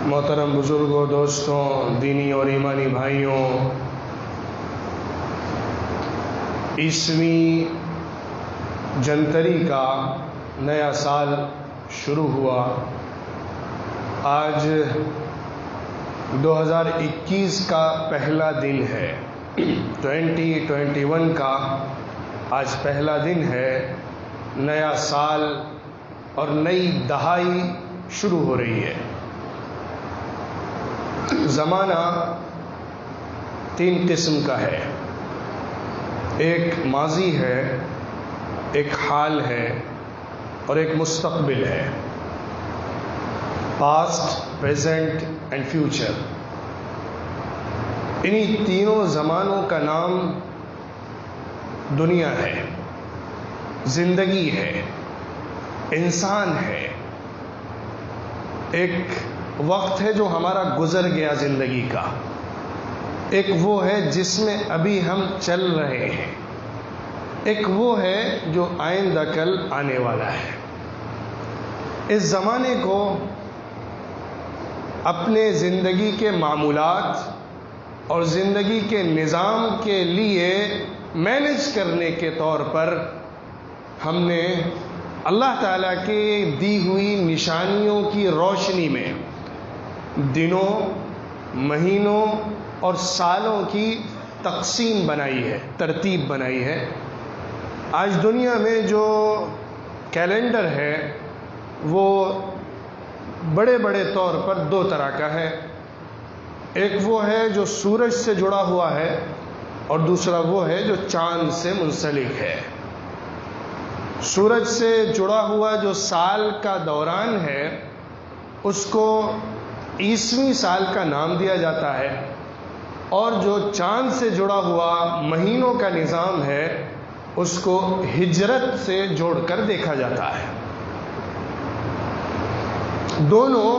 محترم بزرگوں، دوستوں، دینی اور ایمانی بھائیوں، عیسوی جنتری کا نیا سال شروع ہوا۔ آج 2021 کا پہلا دن ہے، 2021 کا آج پہلا دن ہے۔ نیا سال اور نئی دہائی شروع ہو رہی ہے۔ زمانہ تین قسم کا ہے، ایک ماضی ہے، ایک حال ہے اور ایک مستقبل ہے، پاسٹ، پریزنٹ اینڈ فیوچر۔ انہی تینوں زمانوں کا نام دنیا ہے، زندگی ہے، انسان ہے۔ ایک وقت ہے جو ہمارا گزر گیا زندگی کا، ایک وہ ہے جس میں ابھی ہم چل رہے ہیں، ایک وہ ہے جو آئندہ کل آنے والا ہے۔ اس زمانے کو اپنے زندگی کے معمولات اور زندگی کے نظام کے لیے مینج کرنے کے طور پر ہم نے اللہ تعالیٰ کی دی ہوئی نشانیوں کی روشنی میں دنوں، مہینوں اور سالوں کی تقسیم بنائی ہے، ترتیب بنائی ہے۔ آج دنیا میں جو کیلنڈر ہے وہ بڑے بڑے طور پر دو طرح کا ہے۔ ایک وہ ہے جو سورج سے جڑا ہوا ہے اور دوسرا وہ ہے جو چاند سے منسلک ہے۔ سورج سے جڑا ہوا جو سال کا دوران ہے اس کو عیسوی سال کا نام دیا جاتا ہے، اور جو چاند سے جڑا ہوا مہینوں کا نظام ہے اس کو ہجرت سے جوڑ کر دیکھا جاتا ہے۔ دونوں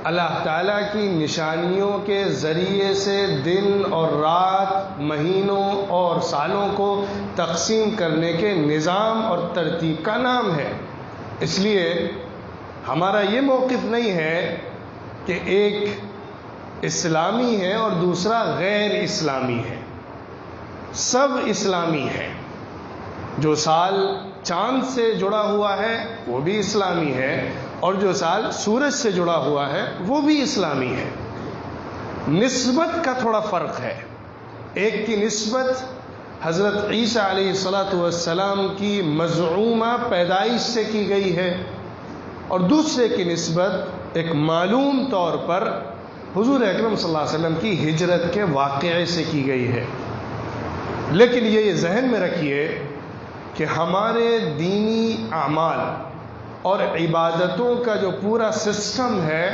اللہ تعالیٰ کی نشانیوں کے ذریعے سے دن اور رات، مہینوں اور سالوں کو تقسیم کرنے کے نظام اور ترتیب کا نام ہے۔ اس لیے ہمارا یہ موقف نہیں ہے کہ ایک اسلامی ہے اور دوسرا غیر اسلامی ہے، سب اسلامی ہے۔ جو سال چاند سے جڑا ہوا ہے وہ بھی اسلامی ہے، اور جو سال سورج سے جڑا ہوا ہے وہ بھی اسلامی ہے۔ نسبت کا تھوڑا فرق ہے۔ ایک کی نسبت حضرت عیسیٰ علیہ السلام کی مزعومہ پیدائش سے کی گئی ہے، اور دوسرے کی نسبت ایک معلوم طور پر حضور اکرم صلی اللہ علیہ وسلم کی ہجرت کے واقعے سے کی گئی ہے۔ لیکن یہ ذہن میں رکھیے کہ ہمارے دینی اعمال اور عبادتوں کا جو پورا سسٹم ہے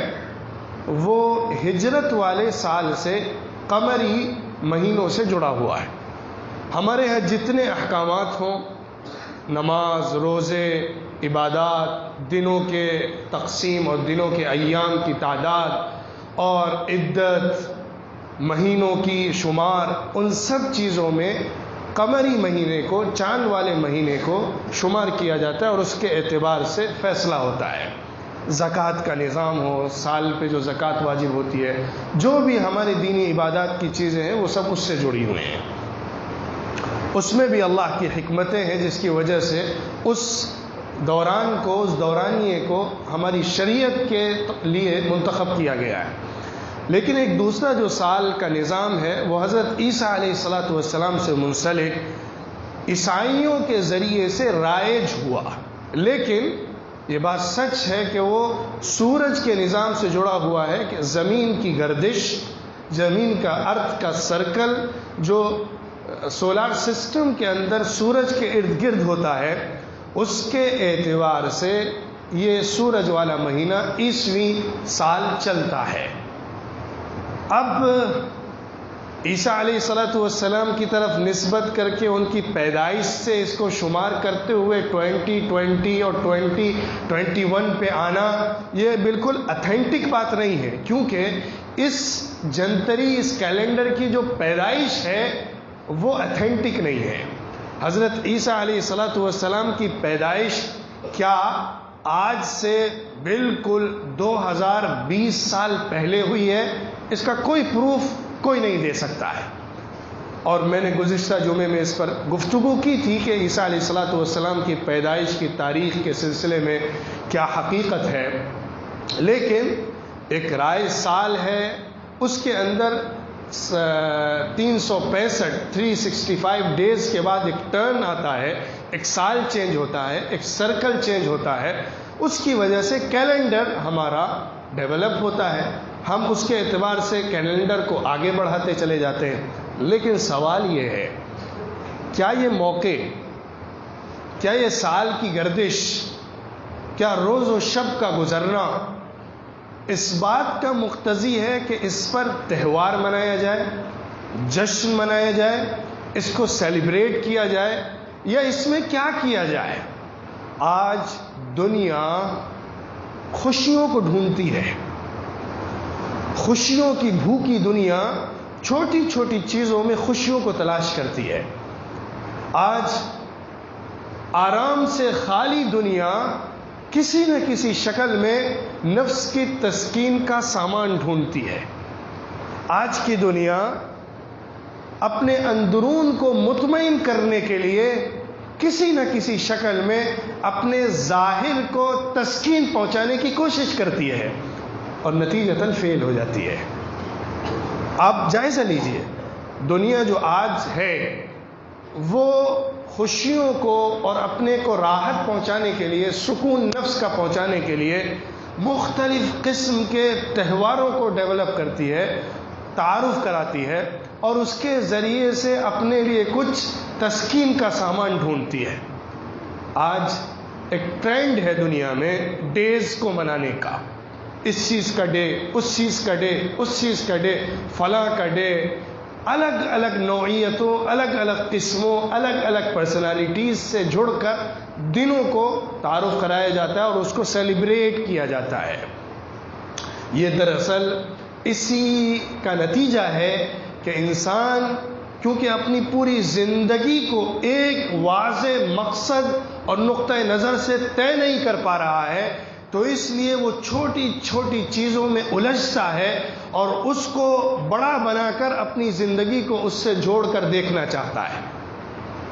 وہ ہجرت والے سال سے، قمری مہینوں سے جڑا ہوا ہے۔ ہمارے ہاں جتنے احکامات ہوں، نماز، روزے، عبادات، دنوں کے تقسیم اور دنوں کے ایام کی تعداد اور عدت، مہینوں کی شمار، ان سب چیزوں میں قمری مہینے کو، چاند والے مہینے کو شمار کیا جاتا ہے اور اس کے اعتبار سے فیصلہ ہوتا ہے۔ زکوٰۃ کا نظام ہو، سال پہ جو زکوٰۃ واجب ہوتی ہے، جو بھی ہماری دینی عبادات کی چیزیں ہیں وہ سب اس سے جڑی ہوئی ہیں۔ اس میں بھی اللہ کی حکمتیں ہیں جس کی وجہ سے اس دوران کو، اس دورانیے کو ہماری شریعت کے لیے منتخب کیا گیا ہے۔ لیکن ایک دوسرا جو سال کا نظام ہے وہ حضرت عیسیٰ علیہ السلام سے منسلک عیسائیوں کے ذریعے سے رائج ہوا، لیکن یہ بات سچ ہے کہ وہ سورج کے نظام سے جڑا ہوا ہے کہ زمین کی گردش، زمین کا ارتھ کا سرکل جو سولار سسٹم کے اندر سورج کے ارد گرد ہوتا ہے، اس کے اعتبار سے یہ سورج والا مہینہ عیسوی سال چلتا ہے۔ اب عیسیٰ علیہ السلام کی طرف نسبت کر کے ان کی پیدائش سے اس کو شمار کرتے ہوئے 2020 اور 2021 پہ آنا یہ بالکل اتھینٹک بات نہیں ہے، کیونکہ اس جنتری، اس کیلنڈر کی جو پیدائش ہے وہ اتھینٹک نہیں ہے۔ حضرت عیسیٰ علیہ السلام کی پیدائش کیا آج سے بالکل 2020 سال پہلے ہوئی ہے، اس کا کوئی پروف کوئی نہیں دے سکتا ہے۔ اور میں نے گزشتہ جمعے میں اس پر گفتگو کی تھی کہ عیسیٰ علیہ الصلوۃ والسلام کی پیدائش کی تاریخ کے سلسلے میں کیا حقیقت ہے، لیکن ایک رائے سال ہے، اس کے اندر 365 ڈیز کے بعد ایک ٹرن آتا ہے، ایک سال چینج ہوتا ہے، ایک سرکل چینج ہوتا ہے، اس کی وجہ سے کیلنڈر ہمارا ڈیولپ ہوتا ہے، ہم اس کے اعتبار سے کیلنڈر کو آگے بڑھاتے چلے جاتے ہیں۔ لیکن سوال یہ ہے، کیا یہ موقع، کیا یہ سال کی گردش، کیا روز و شب کا گزرنا اس بات کا مقتضی ہے کہ اس پر تہوار منایا جائے، جشن منایا جائے، اس کو سیلیبریٹ کیا جائے، یا اس میں کیا کیا جائے؟ آج دنیا خوشیوں کو ڈھونڈتی ہے، خوشیوں کی بھوکی دنیا چھوٹی چھوٹی چیزوں میں خوشیوں کو تلاش کرتی ہے۔ آج آرام سے خالی دنیا کسی نہ کسی شکل میں نفس کی تسکین کا سامان ڈھونڈتی ہے۔ آج کی دنیا اپنے اندرون کو مطمئن کرنے کے لیے کسی نہ کسی شکل میں اپنے ظاہر کو تسکین پہنچانے کی کوشش کرتی ہے اور نتیجتاً فیل ہو جاتی ہے۔ آپ جائزہ لیجئے، دنیا جو آج ہے وہ خوشیوں کو اور اپنے کو راحت پہنچانے کے لیے، سکون نفس کا پہنچانے کے لیے مختلف قسم کے تہواروں کو ڈیولپ کرتی ہے، تعارف کراتی ہے، اور اس کے ذریعے سے اپنے لیے کچھ تسکین کا سامان ڈھونڈتی ہے۔ آج ایک ٹرینڈ ہے دنیا میں ڈیز کو منانے کا، اس چیز کا ڈے، اس چیز کا ڈے، اس چیز کا ڈے، فلاں کا ڈے، الگ الگ نوعیتوں، الگ الگ قسموں، الگ الگ پرسنالٹیز سے جڑ کر دنوں کو تعارف کرایا جاتا ہے اور اس کو سیلیبریٹ کیا جاتا ہے۔ یہ دراصل اسی کا نتیجہ ہے کہ انسان کیونکہ اپنی پوری زندگی کو ایک واضح مقصد اور نقطۂ نظر سے طے نہیں کر پا رہا ہے، تو اس لیے وہ چھوٹی چھوٹی چیزوں میں الجھتا ہے اور اس کو بڑا بنا کر اپنی زندگی کو اس سے جوڑ کر دیکھنا چاہتا ہے،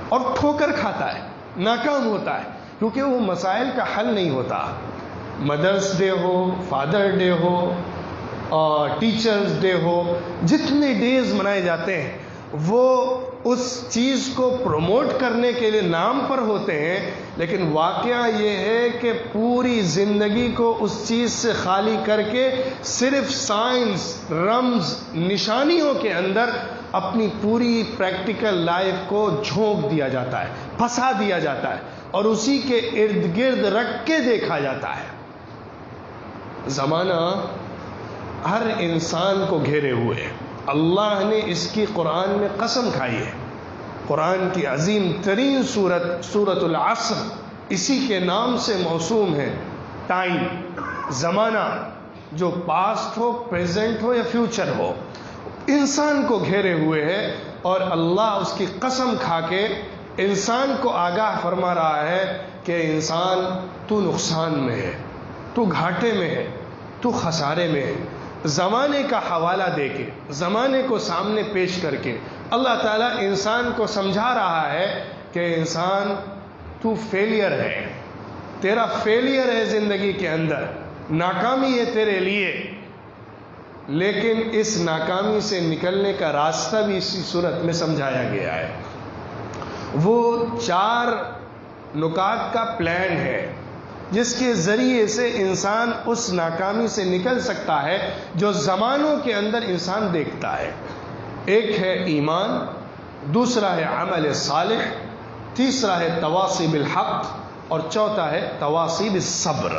اور ٹھوکر کھاتا ہے، ناکام ہوتا ہے، کیونکہ وہ مسائل کا حل نہیں ہوتا۔ مدرس ڈے ہو، فادر ڈے ہو، اور ٹیچرز ڈے ہو، جتنے ڈیز منائے جاتے ہیں وہ اس چیز کو پروموٹ کرنے کے لیے نام پر ہوتے ہیں، لیکن واقعہ یہ ہے کہ پوری زندگی کو اس چیز سے خالی کر کے صرف سائنس، رمز، نشانیوں کے اندر اپنی پوری پریکٹیکل لائف کو جھونک دیا جاتا ہے، پھنسا دیا جاتا ہے، اور اسی کے ارد گرد رکھ کے دیکھا جاتا ہے۔ زمانہ ہر انسان کو گھیرے ہوئے ہے، اللہ نے اس کی قرآن میں قسم کھائی ہے۔ قرآن کی عظیم ترین سورۃ العصر اسی کے نام سے موسوم ہے۔ ٹائم، زمانہ، جو پاسٹ ہو، پریزنٹ ہو یا فیوچر ہو، انسان کو گھیرے ہوئے ہے، اور اللہ اس کی قسم کھا کے انسان کو آگاہ فرما رہا ہے کہ انسان تو نقصان میں ہے، تو گھاٹے میں ہے، تو خسارے میں ہے۔ زمانے کا حوالہ دے کے، زمانے کو سامنے پیش کر کے اللہ تعالیٰ انسان کو سمجھا رہا ہے کہ انسان تو فیلئر ہے، تیرا فیلئر ہے زندگی کے اندر، ناکامی ہے تیرے لیے، لیکن اس ناکامی سے نکلنے کا راستہ بھی اسی صورت میں سمجھایا گیا ہے۔ وہ 4 نکات کا پلان ہے جس کے ذریعے سے انسان اس ناکامی سے نکل سکتا ہے جو زمانوں کے اندر انسان دیکھتا ہے۔ ایک ہے ایمان، دوسرا ہے عمل صالح، تیسرا ہے تواصی بالحق، اور چوتھا ہے تواصی بالصبر۔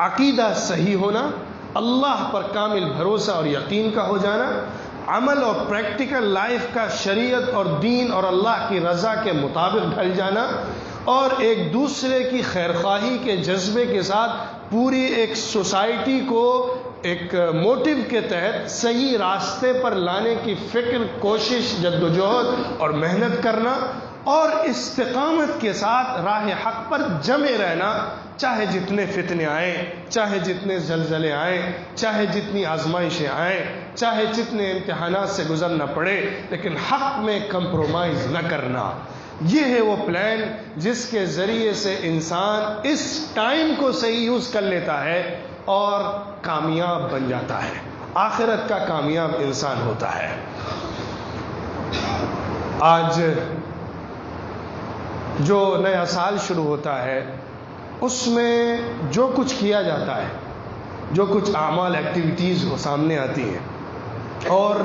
عقیدہ صحیح ہونا، اللہ پر کامل بھروسہ اور یقین کا ہو جانا، عمل اور پریکٹیکل لائف کا شریعت اور دین اور اللہ کی رضا کے مطابق ڈھل جانا، اور ایک دوسرے کی خیرخواہی کے جذبے کے ساتھ پوری ایک سوسائٹی کو ایک موٹیو کے تحت صحیح راستے پر لانے کی فکر، کوشش، جدوجہد اور محنت کرنا، اور استقامت کے ساتھ راہ حق پر جمے رہنا، چاہے جتنے فتنے آئیں، چاہے جتنے زلزلے آئیں، چاہے جتنی آزمائشیں آئیں، چاہے جتنے امتحانات سے گزرنا پڑے، لیکن حق میں کمپرومائز نہ کرنا۔ یہ ہے وہ پلان جس کے ذریعے سے انسان اس ٹائم کو صحیح یوز کر لیتا ہے اور کامیاب بن جاتا ہے، آخرت کا کامیاب انسان ہوتا ہے۔ آج جو نیا سال شروع ہوتا ہے اس میں جو کچھ کیا جاتا ہے، جو کچھ اعمال ایکٹیویٹیز وہ سامنے آتی ہیں، اور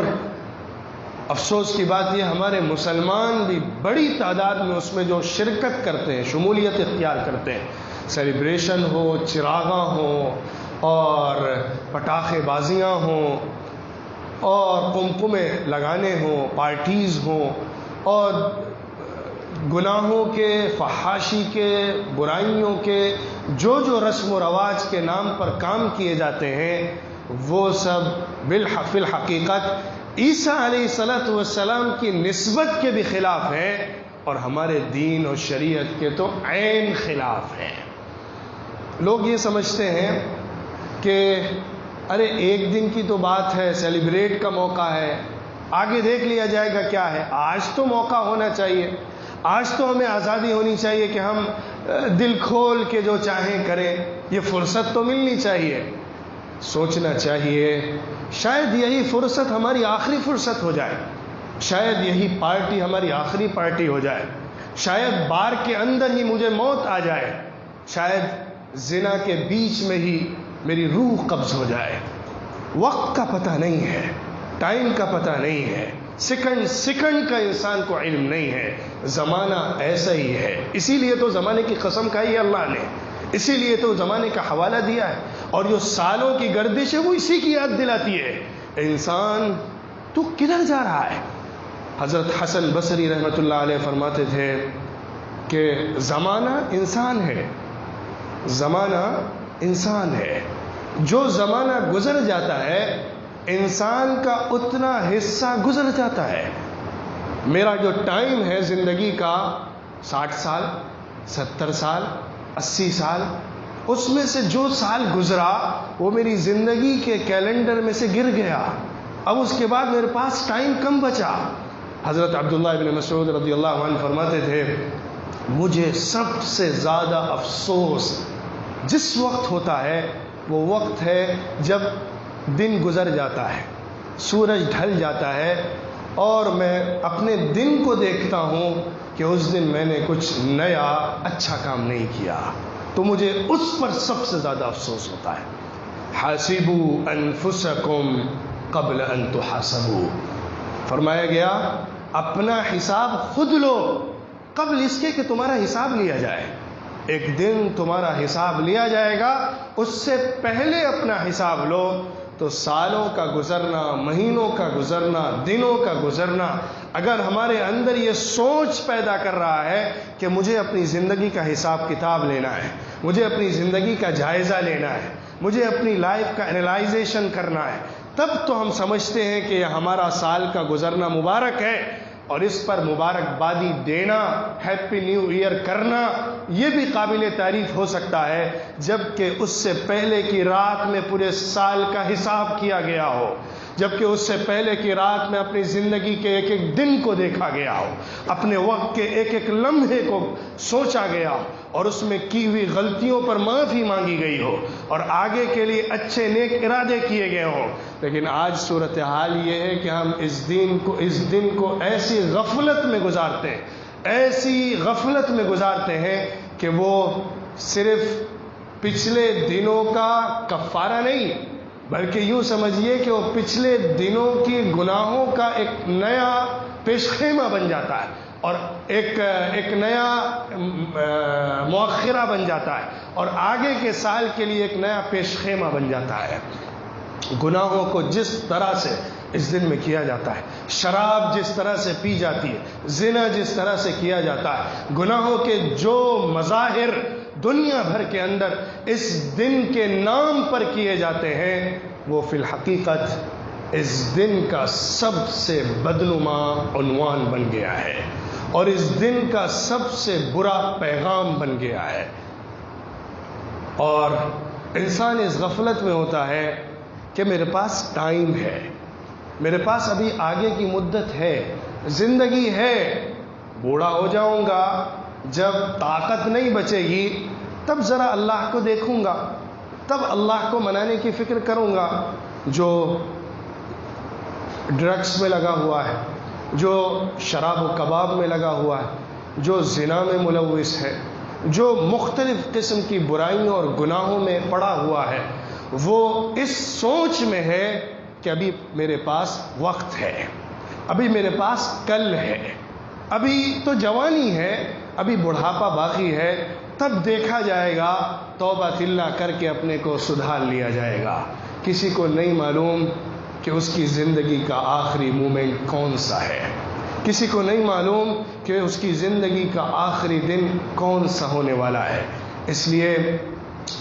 افسوس کی بات یہ ہمارے مسلمان بھی بڑی تعداد میں اس میں جو شرکت کرتے ہیں، شمولیت اختیار کرتے ہیں، سیلیبریشن ہو، چراغاں ہوں اور پٹاخے بازیاں ہوں اور قمقمے لگانے ہوں، پارٹیز ہوں، اور گناہوں کے، فحاشی کے، برائیوں کے جو رسم و رواج کے نام پر کام کیے جاتے ہیں، وہ سب فی الحقیقت عیسیٰ علیہ السلام کی نسبت کے بھی خلاف ہیں اور ہمارے دین اور شریعت کے تو عین خلاف ہیں۔ لوگ یہ سمجھتے ہیں کہ ارے ایک دن کی تو بات ہے، سیلیبریٹ کا موقع ہے، آگے دیکھ لیا جائے گا کیا ہے، آج تو موقع ہونا چاہیے، آج تو ہمیں آزادی ہونی چاہیے کہ ہم دل کھول کے جو چاہیں کریں، یہ فرصت تو ملنی چاہیے۔ سوچنا چاہیے شاید یہی فرصت ہماری آخری فرصت ہو جائے، شاید یہی پارٹی ہماری آخری پارٹی ہو جائے، شاید بار کے اندر ہی مجھے موت آ جائے، شاید زنا کے بیچ میں ہی میری روح قبض ہو جائے۔ وقت کا پتہ نہیں ہے، ٹائم کا پتہ نہیں ہے، سیکنڈ کا انسان کو علم نہیں ہے۔ زمانہ ایسا ہی ہے، اسی لیے تو زمانے کی قسم کھائی ہے اللہ نے، اسی لیے تو زمانے کا حوالہ دیا ہے، اور جو سالوں کی گردش ہے وہ اسی کی یاد دلاتی ہے۔ انسان تو کدھر جا رہا ہے؟ حضرت حسن بصری رحمۃ اللہ علیہ فرماتے تھے کہ زمانہ انسان ہے، زمانہ انسان ہے، جو زمانہ گزر جاتا ہے انسان کا اتنا حصہ گزر جاتا ہے۔ میرا جو ٹائم ہے زندگی کا 60 سال، 70 سال، 80 سال، اس میں سے جو سال گزرا وہ میری زندگی کے کیلنڈر میں سے گر گیا، اب اس کے بعد میرے پاس ٹائم کم بچا۔ حضرت عبداللہ ابن مسعود رضی اللہ عنہ فرماتے تھے مجھے سب سے زیادہ افسوس جس وقت ہوتا ہے وہ وقت ہے جب دن گزر جاتا ہے، سورج ڈھل جاتا ہے اور میں اپنے دن کو دیکھتا ہوں کہ اس دن میں نے کچھ نیا اچھا کام نہیں کیا، تو مجھے اس پر سب سے زیادہ افسوس ہوتا ہے۔ حاسبوا انفسکم قبل ان تحاسبوا، فرمایا گیا اپنا حساب خود لو قبل اس کے کہ تمہارا حساب لیا جائے۔ ایک دن تمہارا حساب لیا جائے گا، اس سے پہلے اپنا حساب لو تو سالوں کا گزرنا، مہینوں کا گزرنا، دنوں کا گزرنا اگر ہمارے اندر یہ سوچ پیدا کر رہا ہے کہ مجھے اپنی زندگی کا حساب کتاب لینا ہے، مجھے اپنی زندگی کا جائزہ لینا ہے، مجھے اپنی لائف کا انالائزیشن کرنا ہے، تب تو ہم سمجھتے ہیں کہ ہمارا سال کا گزرنا مبارک ہے، اور اس پر مبارکبادی دینا، ہیپی نیو ایئر کرنا یہ بھی قابل تعریف ہو سکتا ہے جبکہ اس سے پہلے کی رات میں پورے سال کا حساب کیا گیا ہو، جبکہ اس سے پہلے کی رات میں اپنی زندگی کے ایک ایک دن کو دیکھا گیا ہو، اپنے وقت کے ایک ایک لمحے کو سوچا گیا ہو اور اس میں کی ہوئی غلطیوں پر معافی مانگی گئی ہو اور آگے کے لیے اچھے نیک ارادے کیے گئے ہوں۔ لیکن آج صورتحال یہ ہے کہ ہم اس دن کو ایسی غفلت میں گزارتے ہیں، ایسی غفلت میں گزارتے ہیں کہ وہ صرف پچھلے دنوں کا کفارہ نہیں بلکہ یوں سمجھیے کہ وہ پچھلے دنوں کی گناہوں کا ایک نیا پیش خیمہ بن جاتا ہے اور ایک نیا مؤخرہ بن جاتا ہے اور آگے کے سال کے لیے ایک نیا پیش خیمہ بن جاتا ہے۔ گناہوں کو جس طرح سے اس دن میں کیا جاتا ہے، شراب جس طرح سے پی جاتی ہے، زنا جس طرح سے کیا جاتا ہے، گناہوں کے جو مظاہر دنیا بھر کے اندر اس دن کے نام پر کیے جاتے ہیں، وہ فی الحقیقت اس دن کا سب سے بدنما عنوان بن گیا ہے۔ اور اس دن کا سب سے برا پیغام بن گیا ہے. اور انسان اس غفلت میں ہوتا ہے کہ میرے پاس ٹائم ہے، میرے پاس ابھی آگے کی مدت ہے، زندگی ہے، بوڑھا ہو جاؤں گا، جب طاقت نہیں بچے گی تب ذرا اللہ کو دیکھوں گا، تب اللہ کو منانے کی فکر کروں گا. جو ڈرگس میں لگا ہوا ہے، جو شراب و کباب میں لگا ہوا ہے، جو زنا میں ملوث ہے، جو مختلف قسم کی برائیوں اور گناہوں میں پڑا ہوا ہے، وہ اس سوچ میں ہے کہ ابھی میرے پاس وقت ہے، ابھی میرے پاس کل ہے، ابھی تو جوانی ہے، ابھی بڑھاپا باقی ہے، تب دیکھا جائے گا، توبہ اللہ کر کے اپنے کو سدھار لیا جائے گا. کسی کو نہیں معلوم کہ اس کی زندگی کا آخری مومنٹ کون سا ہے، کسی کو نہیں معلوم کہ اس کی زندگی کا آخری دن کون سا ہونے والا ہے. اس لیے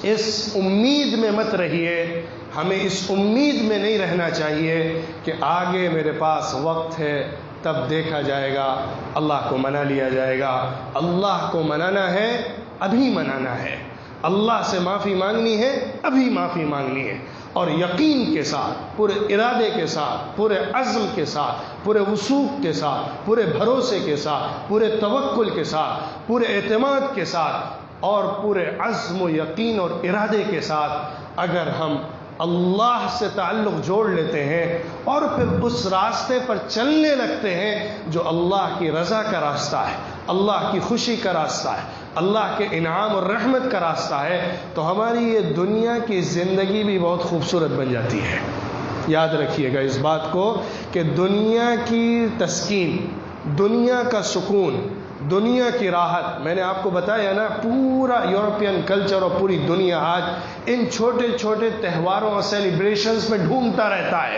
اس امید میں مت رہیے، ہمیں اس امید میں نہیں رہنا چاہیے کہ آگے میرے پاس وقت ہے تب دیکھا جائے گا، اللہ کو منا لیا جائے گا. اللہ کو منانا ہے، ابھی منانا ہے. اللہ سے معافی مانگنی ہے، ابھی معافی مانگنی ہے، اور یقین کے ساتھ، پورے ارادے کے ساتھ، پورے عزم کے ساتھ، پورے وثوق کے ساتھ، پورے بھروسے کے ساتھ، پورے توکل کے ساتھ، پورے اعتماد کے ساتھ، اور پورے عزم و یقین اور ارادے کے ساتھ اگر ہم اللہ سے تعلق جوڑ لیتے ہیں اور پھر اس راستے پر چلنے لگتے ہیں جو اللہ کی رضا کا راستہ ہے، اللہ کی خوشی کا راستہ ہے، اللہ کے انعام اور رحمت کا راستہ ہے، تو ہماری یہ دنیا کی زندگی بھی بہت خوبصورت بن جاتی ہے. یاد رکھیے گا اس بات کو کہ دنیا کی تسکین، دنیا کا سکون، دنیا کی راحت، میں نے آپ کو بتایا نا، پورا یورپین کلچر اور پوری دنیا آج ان چھوٹے چھوٹے تہواروں اور سیلیبریشنز میں ڈھونڈتا رہتا ہے،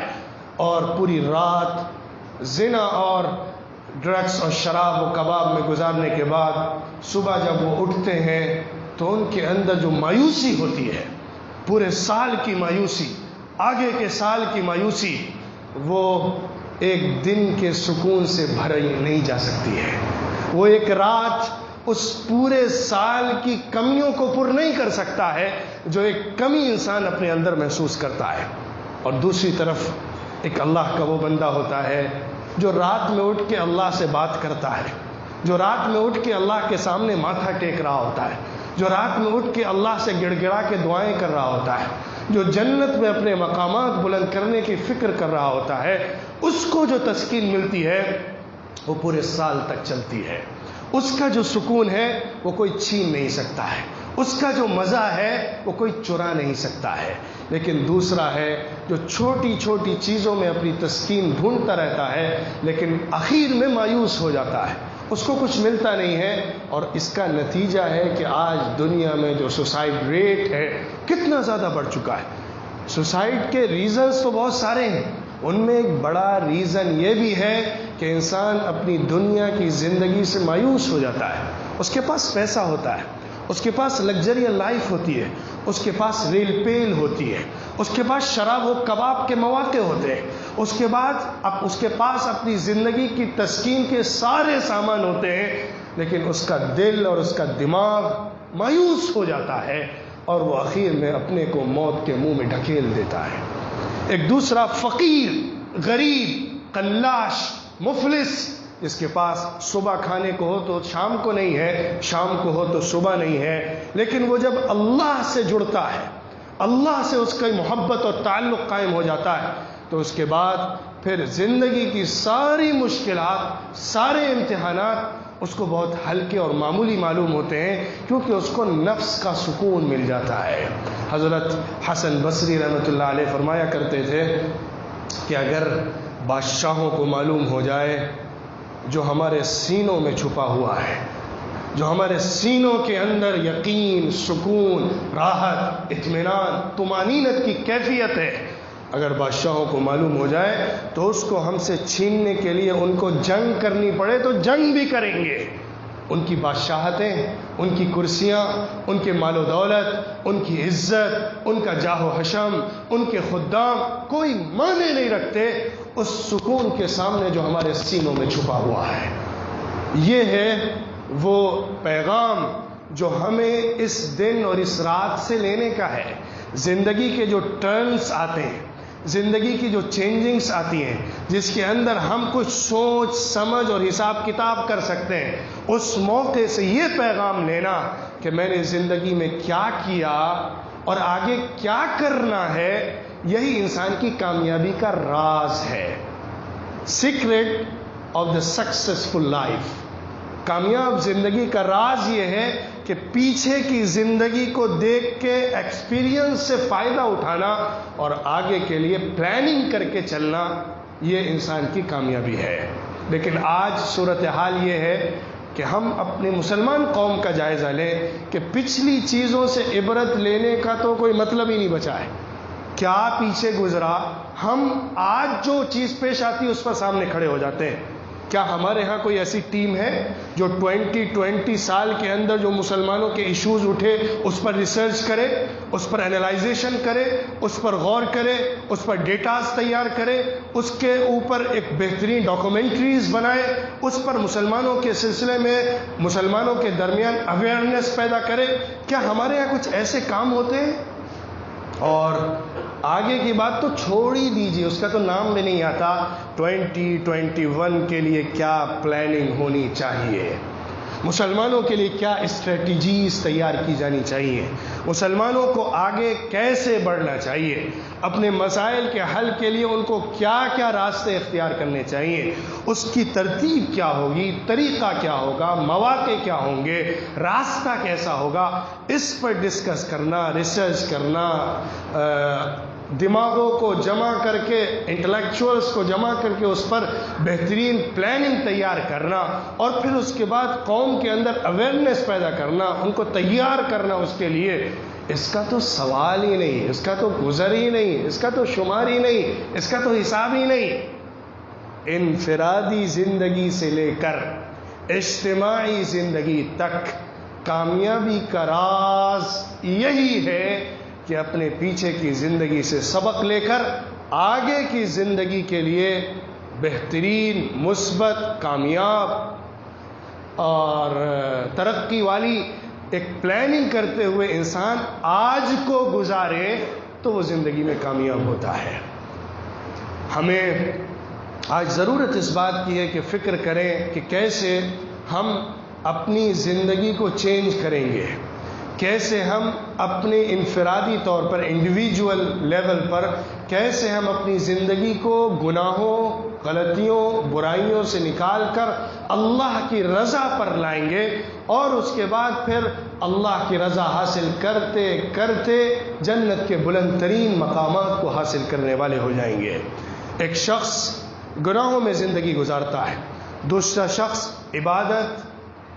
اور پوری رات زنا اور ڈرگس اور شراب و کباب میں گزارنے کے بعد صبح جب وہ اٹھتے ہیں تو ان کے اندر جو مایوسی ہوتی ہے، پورے سال کی مایوسی، آگے کے سال کی مایوسی، وہ ایک دن کے سکون سے بھری نہیں جا سکتی ہے. وہ ایک رات اس پورے سال کی کمیوں کو پر نہیں کر سکتا ہے جو ایک کمی انسان اپنے اندر محسوس کرتا ہے. اور دوسری طرف ایک اللہ کا وہ بندہ ہوتا ہے جو رات میں اٹھ کے اللہ سے بات کرتا ہے، جو رات میں اٹھ کے اللہ کے سامنے ماتھا ٹیک رہا ہوتا ہے، جو رات میں اٹھ کے اللہ سے گڑ گڑا کے دعائیں کر رہا ہوتا ہے، جو جنت میں اپنے مقامات بلند کرنے کی فکر کر رہا ہوتا ہے. اس کو جو تسکین ملتی ہے وہ پورے سال تک چلتی ہے. اس کا جو سکون ہے وہ کوئی چھین نہیں سکتا ہے، اس کا جو مزہ ہے وہ کوئی چرا نہیں سکتا ہے. لیکن دوسرا ہے جو چھوٹی چھوٹی چیزوں میں اپنی تسکین ڈھونڈتا رہتا ہے لیکن آخر میں مایوس ہو جاتا ہے، اس کو کچھ ملتا نہیں ہے. اور اس کا نتیجہ ہے کہ آج دنیا میں جو سوسائڈ ریٹ ہے کتنا زیادہ بڑھ چکا ہے. سوسائڈ کے ریزنز تو بہت سارے ہیں، ان میں ایک بڑا ریزن یہ بھی ہے کہ انسان اپنی دنیا کی زندگی سے مایوس ہو جاتا ہے. اس کے پاس پیسہ ہوتا ہے، اس کے پاس لگژریل لائف ہوتی ہے، اس کے پاس ریل پیل ہوتی ہے، اس کے پاس شراب و کباب کے مواقع ہوتے ہیں، اس کے بعد اب اس کے پاس اپنی زندگی کی تسکین کے سارے سامان ہوتے ہیں، لیکن اس کا دل اور اس کا دماغ مایوس ہو جاتا ہے اور وہ آخر میں اپنے کو موت کے منہ میں ڈھکیل دیتا ہے. ایک دوسرا فقیر، غریب، قلاش، مفلس، جس کے پاس صبح کھانے کو ہو تو شام کو نہیں ہے، شام کو ہو تو صبح نہیں ہے، لیکن وہ جب اللہ سے جڑتا ہے، اللہ سے اس کی محبت اور تعلق قائم ہو جاتا ہے تو اس کے بعد پھر زندگی کی ساری مشکلات، سارے امتحانات اس کو بہت ہلکے اور معمولی معلوم ہوتے ہیں، کیونکہ اس کو نفس کا سکون مل جاتا ہے. حضرت حسن بصری رحمۃ اللہ علیہ فرمایا کرتے تھے کہ اگر بادشاہوں کو معلوم ہو جائے جو ہمارے سینوں میں چھپا ہوا ہے، جو ہمارے سینوں کے اندر یقین، سکون، راحت، اطمینان، طمانینت کی کیفیت ہے، اگر بادشاہوں کو معلوم ہو جائے تو اس کو ہم سے چھیننے کے لیے ان کو جنگ کرنی پڑے تو جنگ بھی کریں گے. ان کی بادشاہتیں، ان کی کرسیاں، ان کے مال و دولت، ان کی عزت، ان کا جاہ و حشم، ان کے خدام کوئی معنی نہیں رکھتے اس سکون کے سامنے جو ہمارے سینوں میں چھپا ہوا ہے. یہ ہے وہ پیغام جو ہمیں اس دن اور اس رات سے لینے کا ہے۔ زندگی کے جو ٹرنز آتے ہیں، زندگی کی جو چینجنگز آتی ہیں، جس کے اندر ہم کچھ سوچ سمجھ اور حساب کتاب کر سکتے ہیں، اس موقع سے یہ پیغام لینا کہ میں نے زندگی میں کیا کیا اور آگے کیا کرنا ہے، یہی انسان کی کامیابی کا راز ہے۔ Secret of the successful life, کامیاب زندگی کا راز یہ ہے کہ پیچھے کی زندگی کو دیکھ کے ایکسپیرینس سے فائدہ اٹھانا اور آگے کے لیے پلاننگ کر کے چلنا، یہ انسان کی کامیابی ہے۔ لیکن آج صورتحال یہ ہے کہ ہم اپنے مسلمان قوم کا جائزہ لیں کہ پچھلی چیزوں سے عبرت لینے کا تو کوئی مطلب ہی نہیں بچا ہے۔ کیا پیچھے گزرا، ہم آج جو چیز پیش آتی ہے اس پر سامنے کھڑے ہو جاتے ہیں۔ کیا ہمارے ہاں کوئی ایسی ٹیم ہے جو 20 سال کے اندر جو مسلمانوں کے ایشوز اٹھے اس پر ریسرچ کرے، اس پر انالائزیشن کرے، اس پر غور کرے، اس پر ڈیٹاز تیار کرے، اس کے اوپر ایک بہترین ڈاکومنٹریز بنائے، اس پر مسلمانوں کے سلسلے میں مسلمانوں کے درمیان اویئرنیس پیدا کرے؟ کیا ہمارے یہاں کچھ ایسے کام ہوتے ہیں؟ اور آگے کی بات تو چھوڑ ہی دیجیے، اس کا تو نام بھی نہیں آتا۔ 2021 کے لیے کیا پلاننگ ہونی چاہیے، مسلمانوں کے لیے کیا اسٹریٹجیز تیار کی جانی چاہیے، مسلمانوں کو آگے کیسے بڑھنا چاہیے، اپنے مسائل کے حل کے لیے ان کو کیا کیا راستے اختیار کرنے چاہیے، اس کی ترتیب کیا ہوگی، طریقہ کیا ہوگا، مواقع کیا ہوں گے، راستہ کیسا ہوگا، اس پر ڈسکس کرنا، ریسرچ کرنا، دماغوں کو جمع کر کے، انٹلیکچوئلس کو جمع کر کے اس پر بہترین پلاننگ تیار کرنا، اور پھر اس کے بعد قوم کے اندر اویئرنیس پیدا کرنا، ان کو تیار کرنا اس کے لیے، اس کا تو سوال ہی نہیں، اس کا تو گزر ہی نہیں، اس کا تو شمار ہی نہیں، اس کا تو حساب ہی نہیں۔ انفرادی زندگی سے لے کر اجتماعی زندگی تک کامیابی کا راز یہی ہے کہ اپنے پیچھے کی زندگی سے سبق لے کر آگے کی زندگی کے لیے بہترین، مثبت، کامیاب اور ترقی والی ایک پلاننگ کرتے ہوئے انسان آج کو گزارے تو وہ زندگی میں کامیاب ہوتا ہے۔ ہمیں آج ضرورت اس بات کی ہے کہ فکر کریں کہ کیسے ہم اپنی زندگی کو چینج کریں گے، کیسے ہم اپنے انفرادی طور پر، انڈیویجول لیول پر، کیسے ہم اپنی زندگی کو گناہوں، غلطیوں، برائیوں سے نکال کر اللہ کی رضا پر لائیں گے، اور اس کے بعد پھر اللہ کی رضا حاصل کرتے کرتے جنت کے بلند ترین مقامات کو حاصل کرنے والے ہو جائیں گے۔ ایک شخص گناہوں میں زندگی گزارتا ہے، دوسرا شخص عبادت،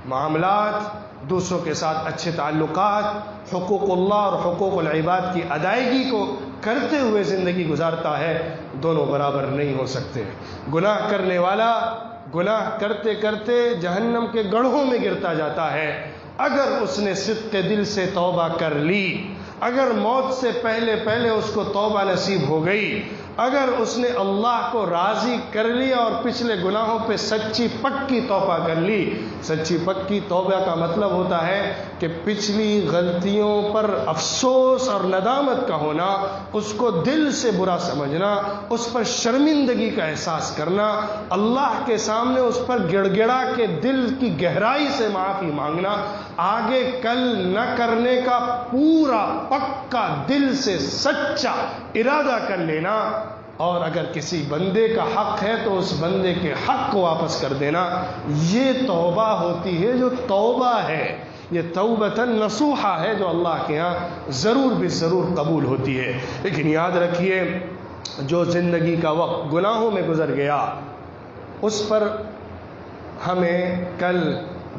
معاملات، دوسروں کے ساتھ اچھے تعلقات، حقوق اللہ اور حقوق العباد کی ادائیگی کو کرتے ہوئے زندگی گزارتا ہے۔ دونوں برابر نہیں ہو سکتے۔ گناہ کرنے والا گناہ کرتے کرتے جہنم کے گڑھوں میں گرتا جاتا ہے۔ اگر اس نے صدق دل سے توبہ کر لی، اگر موت سے پہلے پہلے اس کو توبہ نصیب ہو گئی، اگر اس نے اللہ کو راضی کر لیا اور پچھلے گناہوں پہ سچی پکی توبہ کر لی۔ سچی پکی توبہ کا مطلب ہوتا ہے کہ پچھلی غلطیوں پر افسوس اور ندامت کا ہونا، اس کو دل سے برا سمجھنا، اس پر شرمندگی کا احساس کرنا، اللہ کے سامنے اس پر گڑ گڑا کے دل کی گہرائی سے معافی مانگنا، آگے کل نہ کرنے کا پورا پکا دل سے سچا ارادہ کر لینا، اور اگر کسی بندے کا حق ہے تو اس بندے کے حق کو واپس کر دینا۔ یہ توبہ ہوتی ہے جو توبہ ہے، یہ توبۃ نصوحہ ہے جو اللہ کے ہاں ضرور بھی ضرور قبول ہوتی ہے۔ لیکن یاد رکھیے، جو زندگی کا وقت گناہوں میں گزر گیا، اس پر ہمیں کل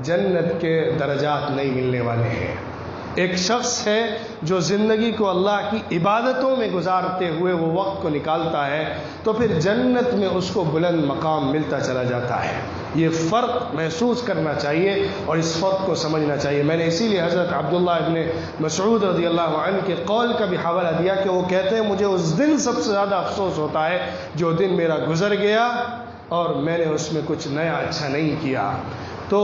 جنت کے درجات نہیں ملنے والے ہیں۔ ایک شخص ہے جو زندگی کو اللہ کی عبادتوں میں گزارتے ہوئے وہ وقت کو نکالتا ہے، تو پھر جنت میں اس کو بلند مقام ملتا چلا جاتا ہے۔ یہ فرق محسوس کرنا چاہیے اور اس فرق کو سمجھنا چاہیے۔ میں نے اسی لیے حضرت عبداللہ ابن مسعود رضی اللہ عنہ کے قول کا بھی حوالہ دیا کہ وہ کہتے ہیں، مجھے اس دن سب سے زیادہ افسوس ہوتا ہے جو دن میرا گزر گیا اور میں نے اس میں کچھ نیا اچھا نہیں کیا۔ تو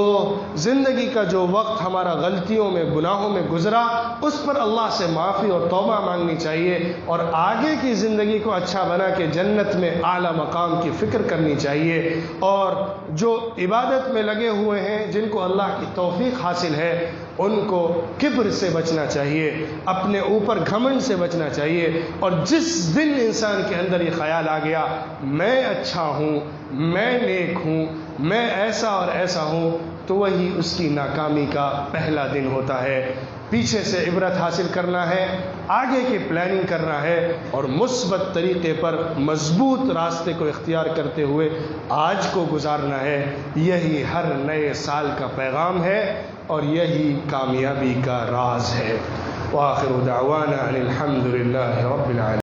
زندگی کا جو وقت ہمارا غلطیوں میں گناہوں میں گزرا اس پر اللہ سے معافی اور توبہ مانگنی چاہیے، اور آگے کی زندگی کو اچھا بنا کے جنت میں اعلیٰ مقام کی فکر کرنی چاہیے، اور جو عبادت میں لگے ہوئے ہیں جن کو اللہ کی توفیق حاصل ہے ان کو کبر سے بچنا چاہیے، اپنے اوپر گھمنڈ سے بچنا چاہیے، اور جس دن انسان کے اندر یہ خیال آ گیا میں اچھا ہوں، میں نیک ہوں، میں ایسا اور ایسا ہوں، تو وہی اس کی ناکامی کا پہلا دن ہوتا ہے۔ پیچھے سے عبرت حاصل کرنا ہے، آگے کی پلاننگ کرنا ہے، اور مثبت طریقے پر مضبوط راستے کو اختیار کرتے ہوئے آج کو گزارنا ہے۔ یہی ہر نئے سال کا پیغام ہے اور یہی کامیابی کا راز ہے۔ وآخر دعوانا ان الحمد للہ رب العالمین۔